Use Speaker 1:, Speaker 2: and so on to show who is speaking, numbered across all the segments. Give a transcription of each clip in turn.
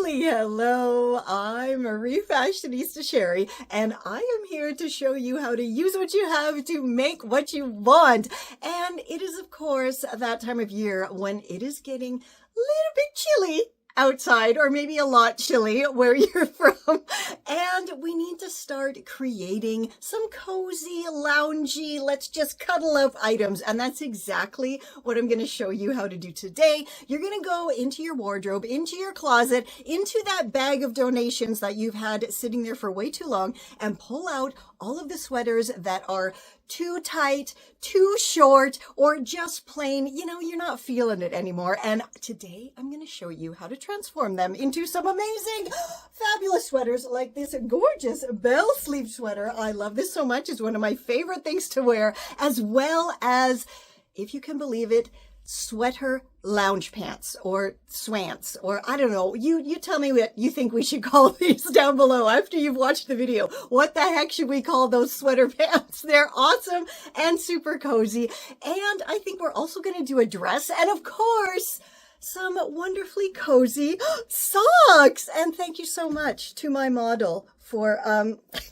Speaker 1: Halli Hallo, I'm Refashionista Sheri, and I am here to show you how to use what you have to make what you want. And it is, of course, that time of year when it is getting a little bit chilly outside, or maybe a lot chilly where you're from, and we need to start creating some cozy, loungy, let's just cuddle up items, and that's exactly what I'm going to show you how to do today. You're going to go into your wardrobe, into your closet, into that bag of donations that you've had sitting there for way too long, and pull out all of the sweaters that are too tight, too short, or just plain, you're not feeling it anymore. And today I'm going to show you how to transform them into some amazing, fabulous sweaters like this gorgeous bell sleeve sweater. I love this so much. It's one of my favorite things to wear, as well as, if you can believe it, sweater lounge pants or swants, or I don't know. You tell me what you think we should call these down below after you've watched the video. What the heck should we call those sweater pants? They're awesome and super cozy. And I think we're also going to do a dress, and of course, some wonderfully cozy socks. And thank you so much to my model for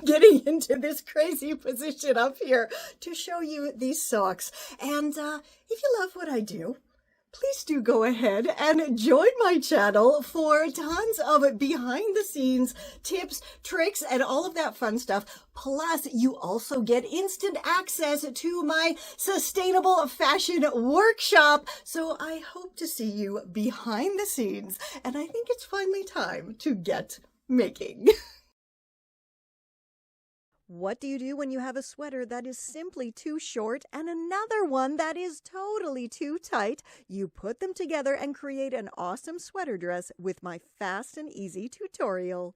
Speaker 1: getting into this crazy position up here to show you these socks. And if you love what I do, please do go ahead and join my channel for tons of behind the scenes tips, tricks, and all of that fun stuff. Plus, you also get instant access to my sustainable fashion workshop. So I hope to see you behind the scenes. And I think it's finally time to get making. What do you do when you have a sweater that is simply too short and another one that is totally too tight? You put them together and create an awesome sweater dress with my fast and easy tutorial.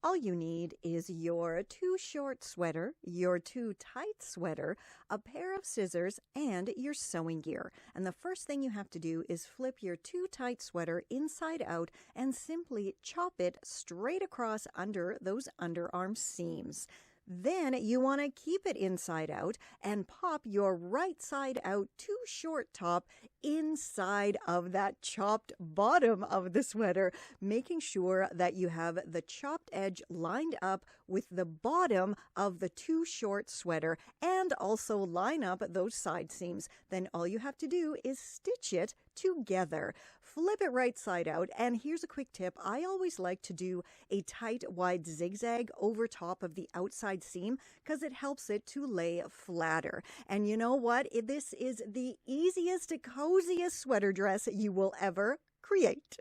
Speaker 1: All you need is your too short sweater, your too tight sweater, a pair of scissors, and your sewing gear. And the first thing you have to do is flip your too tight sweater inside out and simply chop it straight across under those underarm seams. Then you want to keep it inside out and pop your right side out too short top inside of that chopped bottom of the sweater, making sure that you have the chopped edge lined up with the bottom of the too short sweater, and also line up those side seams. Then all you have to do is stitch it together. Flip it right side out, and here's a quick tip. I always like to do a tight wide zigzag over top of the outside seam because it helps it to lay flatter. And you know what? This is the easiest, coziest sweater dress you will ever create.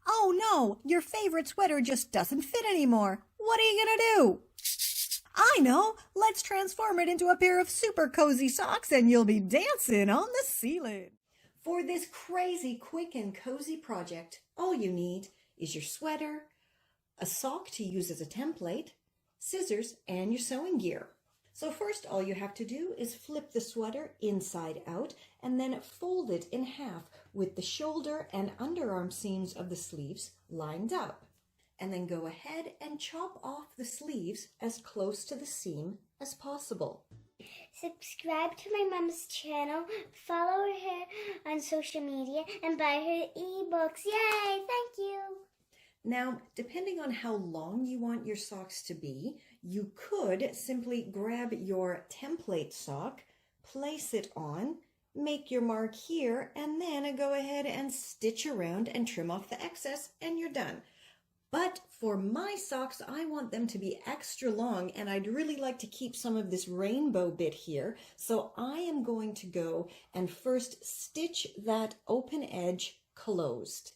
Speaker 1: Oh no, your favorite sweater just doesn't fit anymore. What are you gonna do? I know, let's transform it into a pair of super cozy socks and you'll be dancing on the ceiling. For this crazy, quick, and cozy project, all you need is your sweater, a sock to use as a template, scissors, and your sewing gear. So first, all you have to do is flip the sweater inside out and then fold it in half with the shoulder and underarm seams of the sleeves lined up. And then go ahead and chop off the sleeves as close to the seam as possible.
Speaker 2: Subscribe to my mom's channel, follow her on social media, and buy her eBooks. Yay! Thank you!
Speaker 1: Now, depending on how long you want your socks to be, you could simply grab your template sock, place it on, make your mark here, and then go ahead and stitch around and trim off the excess, and you're done. But for my socks, I want them to be extra long, and I'd really like to keep some of this rainbow bit here. So I am going to go and first stitch that open edge closed.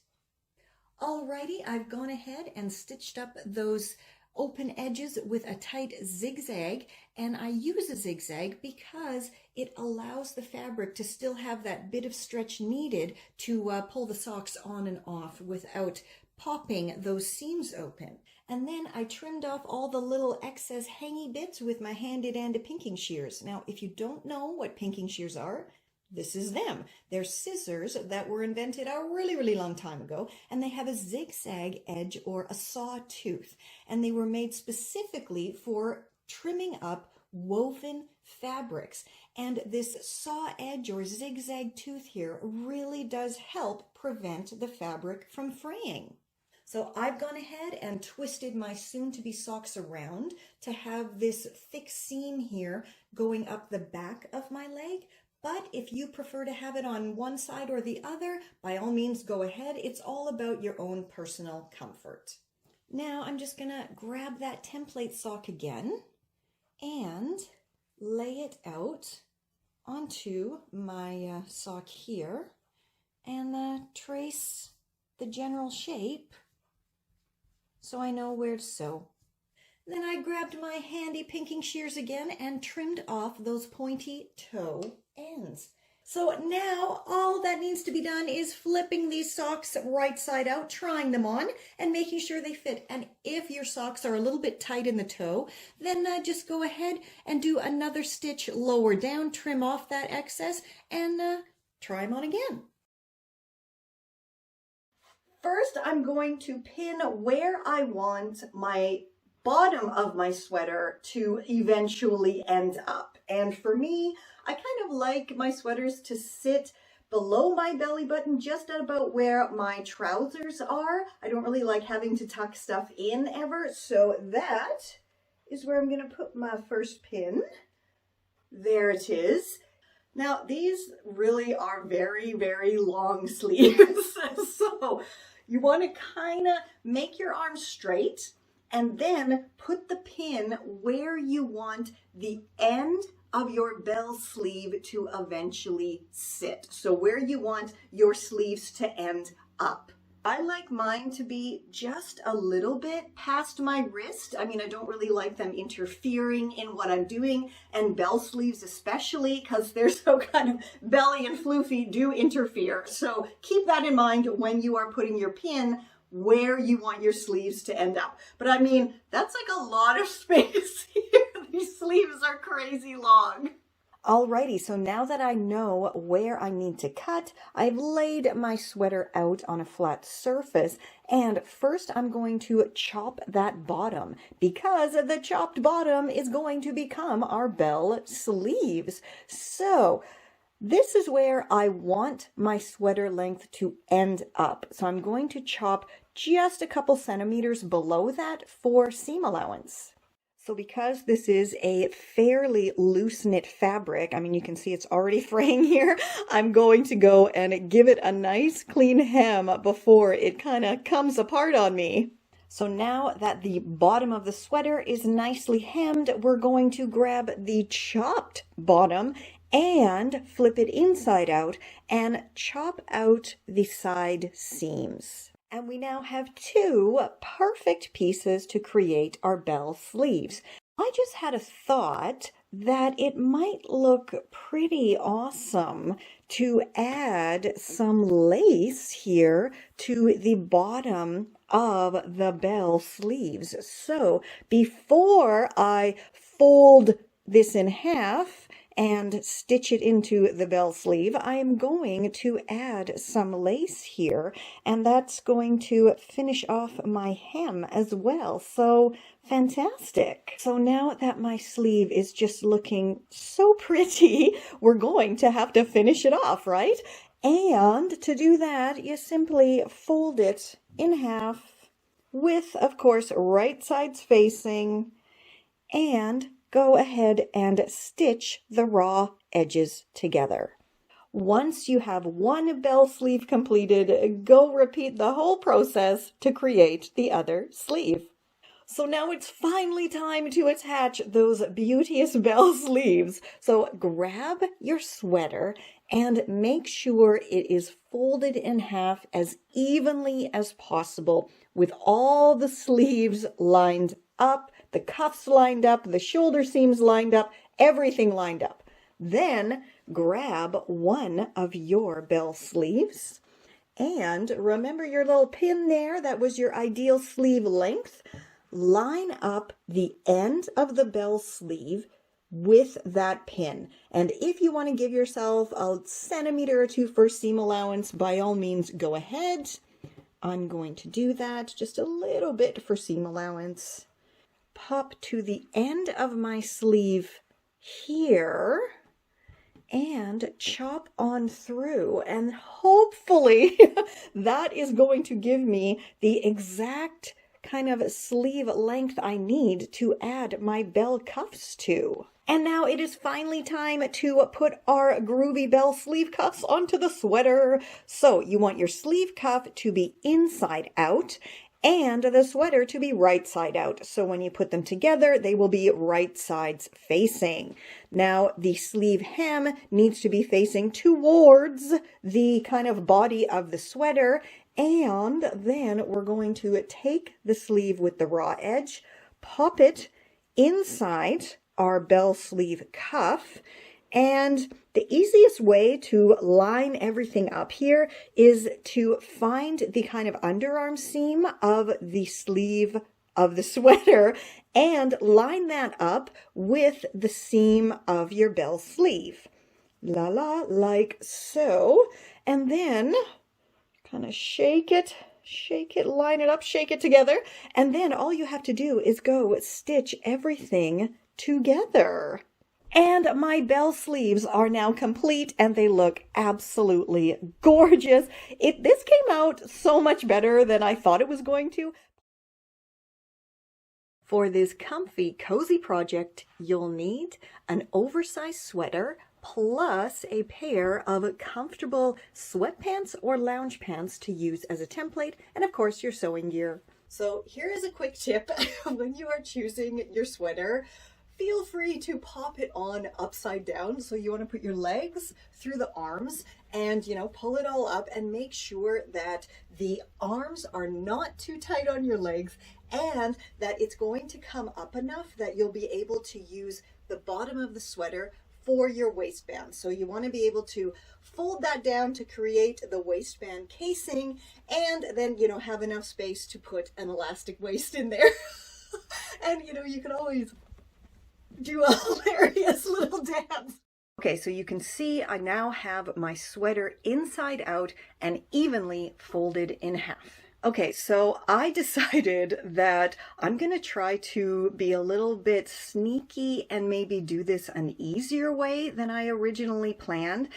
Speaker 1: Alrighty, I've gone ahead and stitched up those open edges with a tight zigzag, and I use a zigzag because it allows the fabric to still have that bit of stretch needed to pull the socks on and off without popping those seams open. And then I trimmed off all the little excess hangy bits with my handy dandy pinking shears. Now, if you don't know what pinking shears are, this is them. They're scissors that were invented a really, really long time ago, and they have a zigzag edge or a saw tooth. And they were made specifically for trimming up woven fabrics. And this saw edge or zigzag tooth here really does help prevent the fabric from fraying. So I've gone ahead and twisted my soon-to-be socks around to have this thick seam here going up the back of my leg. But if you prefer to have it on one side or the other, by all means go ahead. It's all about your own personal comfort. Now I'm just gonna grab that template sock again and lay it out onto my sock here and trace the general shape so I know where to sew. Then I grabbed my handy pinking shears again and trimmed off those pointy toe ends. So now all that needs to be done is flipping these socks right side out, trying them on and making sure they fit. And if your socks are a little bit tight in the toe, then just go ahead and do another stitch lower down, trim off that excess, and try them on again. First, I'm going to pin where I want my bottom of my sweater to eventually end up. And for me, I kind of like my sweaters to sit below my belly button, just at about where my trousers are. I don't really like having to tuck stuff in ever, so that is where I'm going to put my first pin. There it is. Now, these really are very, very long sleeves, so you want to kind of make your arm straight and then put the pin where you want the end of your bell sleeve to eventually sit. So where you want your sleeves to end up. I like mine to be just a little bit past my wrist. I mean, I don't really like them interfering in what I'm doing, and bell sleeves especially, because they're so kind of belly and floofy, do interfere. So keep that in mind when you are putting your pin where you want your sleeves to end up. But I mean, that's like a lot of space here. These sleeves are crazy long. Alrighty, so now that I know where I need to cut, I've laid my sweater out on a flat surface, and first I'm going to chop that bottom, because the chopped bottom is going to become our bell sleeves. So this is where I want my sweater length to end up. So I'm going to chop just a couple centimeters below that for seam allowance. So because this is a fairly loose knit fabric, I mean, you can see it's already fraying here, I'm going to go and give it a nice clean hem before it kind of comes apart on me. So now that the bottom of the sweater is nicely hemmed, we're going to grab the chopped bottom and flip it inside out and chop out the side seams. And we now have two perfect pieces to create our bell sleeves. I just had a thought that it might look pretty awesome to add some lace here to the bottom of the bell sleeves. So before I fold this in half and stitch it into the bell sleeve, I am going to add some lace here, and that's going to finish off my hem as well. So fantastic. So now that my sleeve is just looking so pretty, we're going to have to finish it off, right? And to do that, you simply fold it in half with, of course, right sides facing, and go ahead and stitch the raw edges together. Once you have one bell sleeve completed, go repeat the whole process to create the other sleeve. So now it's finally time to attach those beauteous bell sleeves. So grab your sweater and make sure it is folded in half as evenly as possible, with all the sleeves lined up, the cuffs lined up, the shoulder seams lined up, everything lined up. Then grab one of your bell sleeves and remember your little pin there, that was your ideal sleeve length. Line up the end of the bell sleeve with that pin. And if you want to give yourself a centimeter or two for seam allowance, by all means go ahead. I'm going to do that, just a little bit for seam allowance. Pop to the end of my sleeve here and chop on through, and hopefully that is going to give me the exact kind of sleeve length I need to add my bell cuffs to. And now it is finally time to put our groovy bell sleeve cuffs onto the sweater. So you want your sleeve cuff to be inside out and the sweater to be right side out. So when you put them together, they will be right sides facing. Now the sleeve hem needs to be facing towards the kind of body of the sweater. And then we're going to take the sleeve with the raw edge, pop it inside our bell sleeve cuff. And the easiest way to line everything up here is to find the kind of underarm seam of the sleeve of the sweater and line that up with the seam of your bell sleeve. Like so. And then kind of shake it, line it up, shake it together. And then all you have to do is go stitch everything together. And my bell sleeves are now complete and they look absolutely gorgeous. This came out so much better than I thought it was going to. For this comfy, cozy project, you'll need an oversized sweater plus a pair of comfortable sweatpants or lounge pants to use as a template, and of course your sewing gear. So here is a quick tip. When you are choosing your sweater, feel free to pop it on upside down. So you want to put your legs through the arms and, pull it all up and make sure that the arms are not too tight on your legs and that it's going to come up enough that you'll be able to use the bottom of the sweater for your waistband. So you want to be able to fold that down to create the waistband casing and then, have enough space to put an elastic waist in there. And, you can always do a hilarious little dance. Okay, so you can see I now have my sweater inside out and evenly folded in half. Okay, so I decided that I'm going to try to be a little bit sneaky and maybe do this an easier way than I originally planned.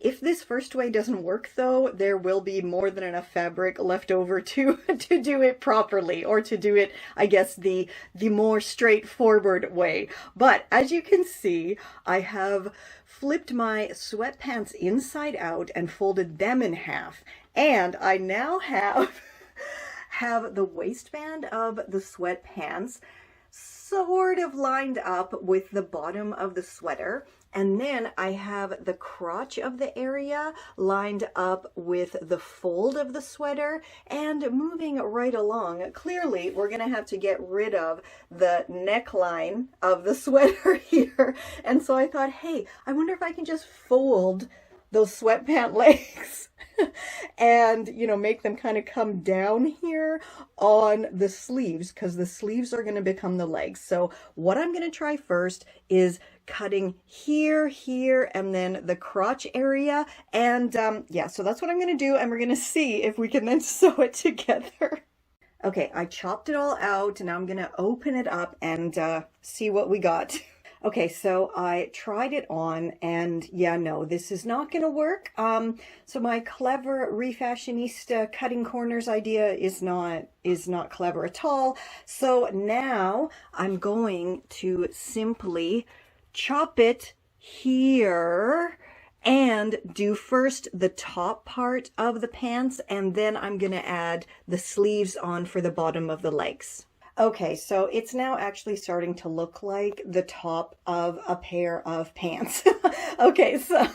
Speaker 1: If this first way doesn't work though, there will be more than enough fabric left over to do it properly, or to do it, I guess, the more straightforward way. But as you can see, I have flipped my sweatpants inside out and folded them in half. And I now have the waistband of the sweatpants sort of lined up with the bottom of the sweater. And then I have the crotch of the area lined up with the fold of the sweater and moving right along. Clearly, we're going to have to get rid of the neckline of the sweater here. And so I thought, hey, I wonder if I can just fold those sweatpant legs and, make them kind of come down here on the sleeves, because the sleeves are going to become the legs. So what I'm going to try first is cutting here, and then the crotch area. And yeah, so that's what I'm going to do. And we're going to see if we can then sew it together. Okay, I chopped it all out. Now I'm going to open it up and see what we got. Okay, so I tried it on and yeah, no, this is not going to work. So my clever refashionista cutting corners idea is not clever at all. So now I'm going to simply chop it here and do first the top part of the pants, and then I'm going to add the sleeves on for the bottom of the legs. Okay, so it's now actually starting to look like the top of a pair of pants. Okay, so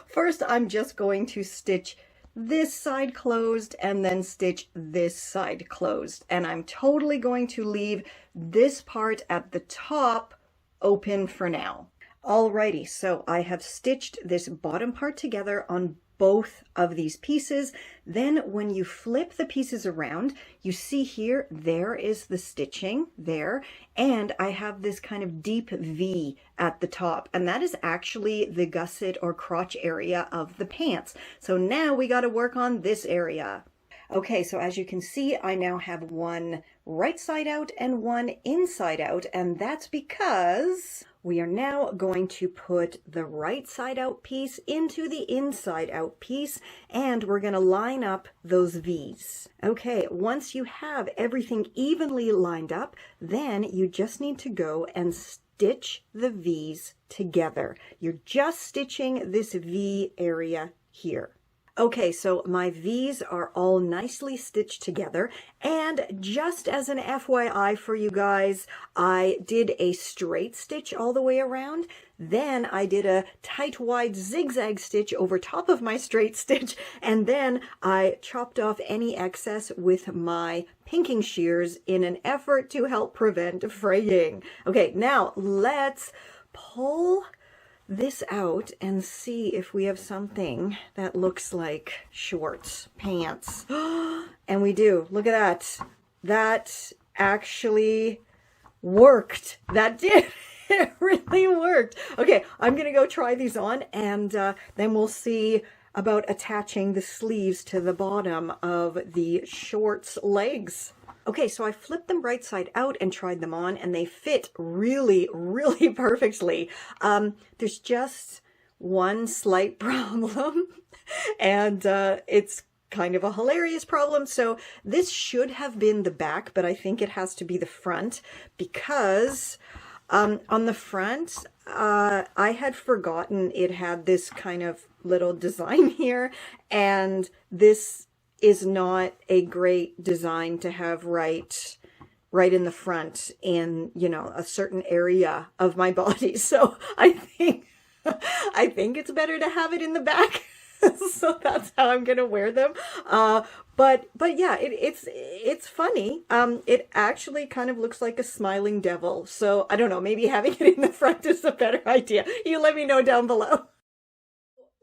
Speaker 1: first I'm just going to stitch this side closed and then stitch this side closed. And I'm totally going to leave this part at the top open for now. Alrighty, so I have stitched this bottom part together on both of these pieces. Then when you flip the pieces around, you see here, there is the stitching there, and I have this kind of deep V at the top, and that is actually the gusset or crotch area of the pants. So now we got to work on this area. Okay, so as you can see, I now have one right side out and one inside out, and that's because we are now going to put the right side out piece into the inside out piece, and we're going to line up those V's. Okay, once you have everything evenly lined up, then you just need to go and stitch the V's together. You're just stitching this V area here. Okay, so my V's are all nicely stitched together, and just as an FYI for you guys, I did a straight stitch all the way around, then I did a tight wide zigzag stitch over top of my straight stitch, and then I chopped off any excess with my pinking shears in an effort to help prevent fraying. Okay, now let's pull this out and see if we have something that looks like shorts, pants. And we do. Look at that. That actually worked. That did. It really worked. Okay, I'm gonna go try these on, and then we'll see about attaching the sleeves to the bottom of the shorts legs. Okay, so I flipped them right side out and tried them on, and they fit really, really perfectly. There's just one slight problem, and it's kind of a hilarious problem. So this should have been the back, but I think it has to be the front, because on the front, I had forgotten it had this kind of little design here, and this is not a great design to have right in the front in, you know, a certain area of my body. So I think it's better to have it in the back. So that's how I'm gonna wear them. But yeah, it's funny. It actually kind of looks like a smiling devil. So I don't know, maybe having it in the front is a better idea. You let me know down below.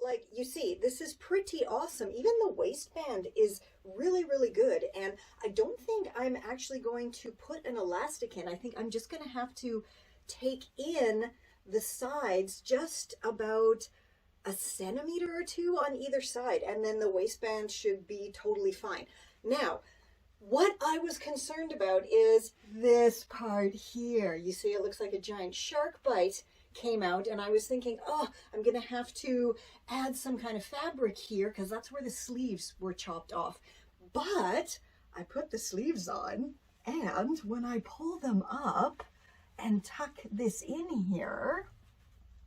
Speaker 1: Like, you see, this is pretty awesome. Even the waistband is really, really good. And I don't think I'm actually going to put an elastic in. I think I'm just going to have to take in the sides just about a centimeter or two on either side. And then the waistband should be totally fine. Now, what I was concerned about is this part here. You see, it looks like a giant shark bite came out, and I was thinking, oh, I'm gonna have to add some kind of fabric here because that's where the sleeves were chopped off. But I put the sleeves on, and when I pull them up and tuck this in here,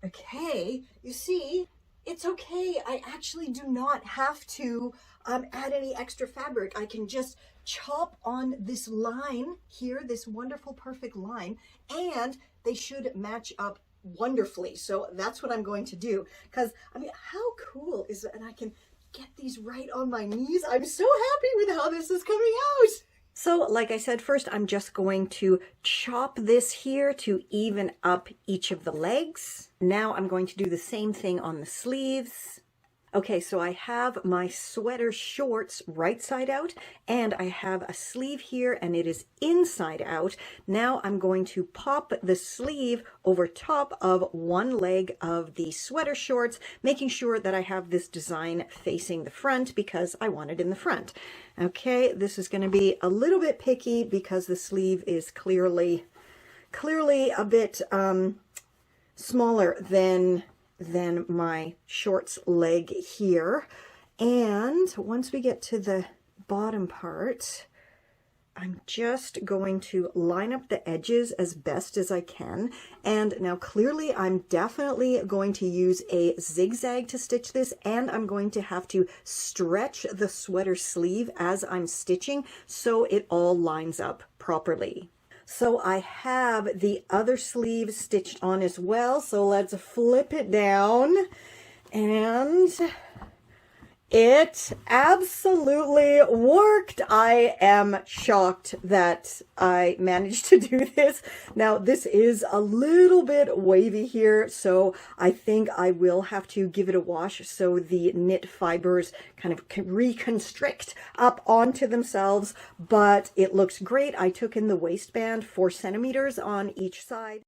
Speaker 1: okay, you see, it's okay. I actually do not have to add any extra fabric. I can just chop on this line here, this wonderful, perfect line, and they should match up wonderfully. So that's what I'm going to do, because I mean, how cool is it? And I can get these right on my knees. I'm so happy with how this is coming out. So like I said, first I'm just going to chop this here to even up each of the legs. Now I'm going to do the same thing on the sleeves. Okay, so I have my sweater shorts right side out, and I have a sleeve here, and it is inside out. Now I'm going to pop the sleeve over top of one leg of the sweater shorts, making sure that I have this design facing the front because I want it in the front. Okay, this is going to be a little bit picky because the sleeve is clearly a bit smaller than my shorts leg here. And once we get to the bottom part, I'm just going to line up the edges as best as I can. And now clearly I'm definitely going to use a zigzag to stitch this, and I'm going to have to stretch the sweater sleeve as I'm stitching so it all lines up properly. So I have the other sleeve stitched on as well. So let's flip it down, and it absolutely worked. I am shocked that I managed to do this. Now this is a little bit wavy here, so I think I will have to give it a wash so the knit fibers kind of reconstrict up onto themselves, but it looks great. I took in the waistband 4 centimeters on each side.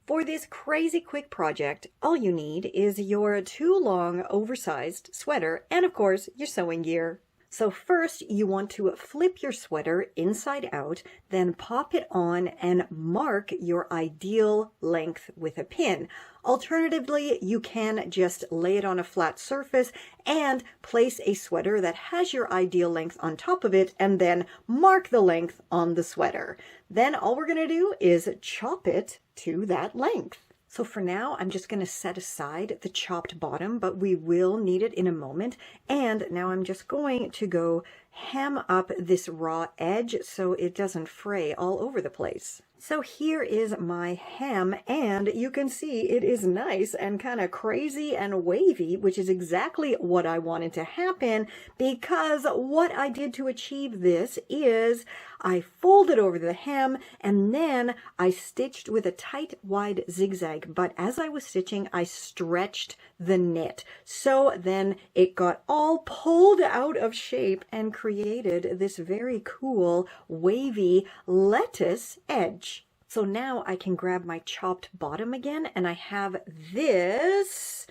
Speaker 1: For this crazy quick project, all you need is your too long oversized sweater and of course your sewing gear. So first you want to flip your sweater inside out, then pop it on and mark your ideal length with a pin. Alternatively, you can just lay it on a flat surface and place a sweater that has your ideal length on top of it and then mark the length on the sweater. Then all we're going to do is chop it to that length. So for now, I'm just going to set aside the chopped bottom, but we will need it in a moment. And now I'm just going to go hem up this raw edge so it doesn't fray all over the place. So here is my hem, and you can see it is nice and kind of crazy and wavy, which is exactly what I wanted to happen, because what I did to achieve this is I folded over the hem and then I stitched with a tight wide zigzag, but as I was stitching I stretched the knit, so then it got all pulled out of shape and created this very cool wavy lettuce edge. So now I can grab my chopped bottom again, and I have this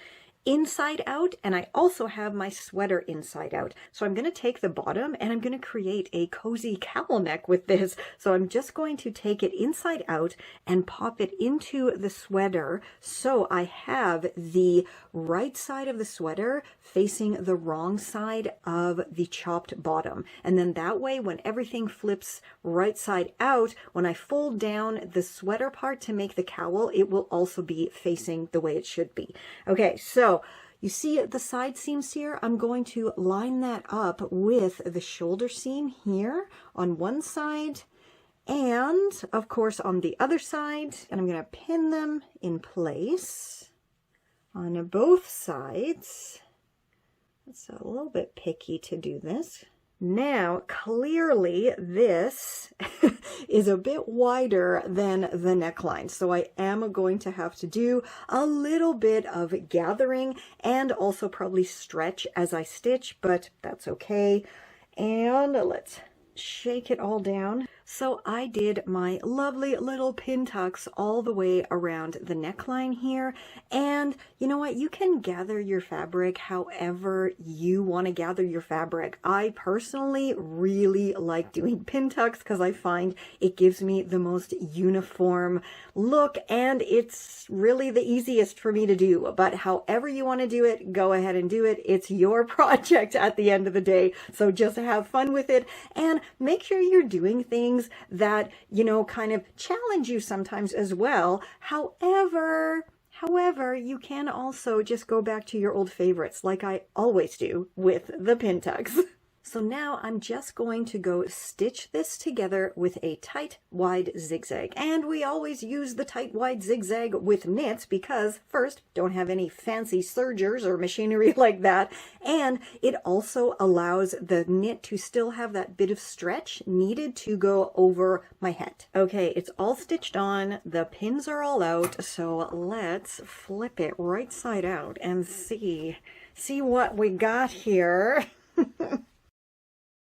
Speaker 1: inside out, and I also have my sweater inside out. So I'm going to take the bottom and I'm going to create a cozy cowl neck with this. So I'm just going to take it inside out and pop it into the sweater, so I have the right side of the sweater facing the wrong side of the chopped bottom. And then that way, when everything flips right side out, when I fold down the sweater part to make the cowl, it will also be facing the way it should be. Okay, so you see the side seams here? I'm going to line that up with the shoulder seam here on one side and of course on the other side, and I'm going to pin them in place on both sides. It's a little bit picky to do this. Now, clearly this is a bit wider than the neckline, so I am going to have to do a little bit of gathering and also probably stretch as I stitch, but that's okay. And let's shake it all down. So I did my lovely little pintucks all the way around the neckline here. And you know what? You can gather your fabric however you want to gather your fabric. I personally really like doing pintucks because I find it gives me the most uniform look, and it's really the easiest for me to do. But however you want to do it, go ahead and do it. It's your project at the end of the day. So just have fun with it and make sure you're doing things that, you know, kind of challenge you sometimes as well. However, you can also just go back to your old favorites like I always do with the pintucks. So now I'm just going to go stitch this together with a tight wide zigzag. And we always use the tight wide zigzag with knits because first, don't have any fancy sergers or machinery like that. And it also allows the knit to still have that bit of stretch needed to go over my head. Okay, it's all stitched on. The pins are all out. So let's flip it right side out and see what we got here.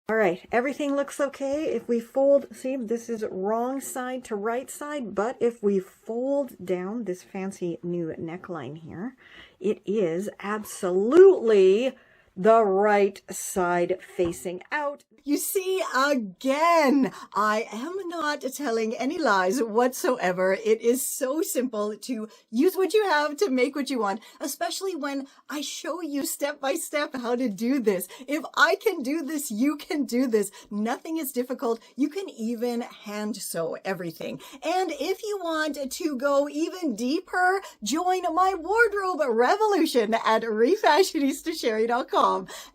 Speaker 1: All right, everything looks okay. If we fold, see, this is wrong side to right side, but if we fold down this fancy new neckline here, it is absolutely the right side facing out. You see, again, I am not telling any lies whatsoever. It is so simple to use what you have to make what you want, especially when I show you step by step how to do this. If I can do this, you can do this. Nothing is difficult. You can even hand sew everything. And if you want to go even deeper, join my wardrobe revolution at refashionistasherry.com.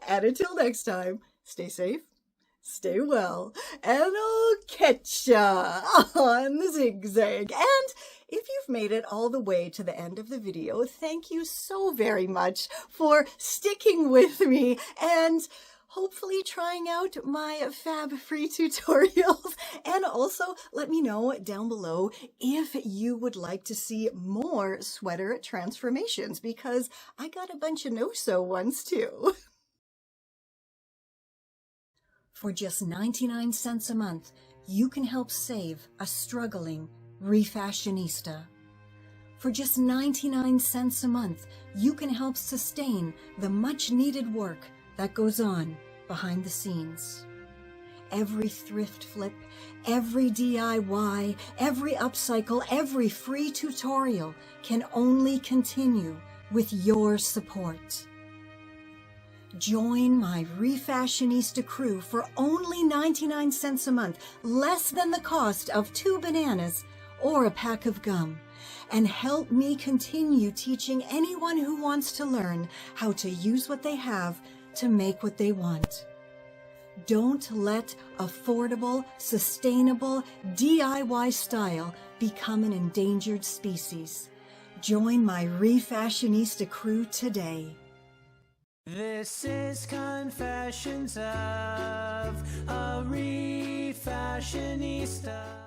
Speaker 1: And until next time, stay safe, stay well, and I'll catch ya on the zigzag. And if you've made it all the way to the end of the video, thank you so very much for sticking with me and hopefully trying out my fab free tutorials. And also let me know down below if you would like to see more sweater transformations, because I got a bunch of no-sew ones too. For just 99 cents a month, you can help save a struggling refashionista. For just 99 cents a month, you can help sustain the much-needed work that goes on behind the scenes. Every thrift flip, every DIY, every upcycle, every free tutorial can only continue with your support. Join my Refashionista crew for only 99 cents a month, less than the cost of 2 bananas or a pack of gum, and help me continue teaching anyone who wants to learn how to use what they have to make what they want. Don't let affordable, sustainable DIY style become an endangered species. Join my Refashionista crew today.
Speaker 3: This is Confessions of a Refashionista.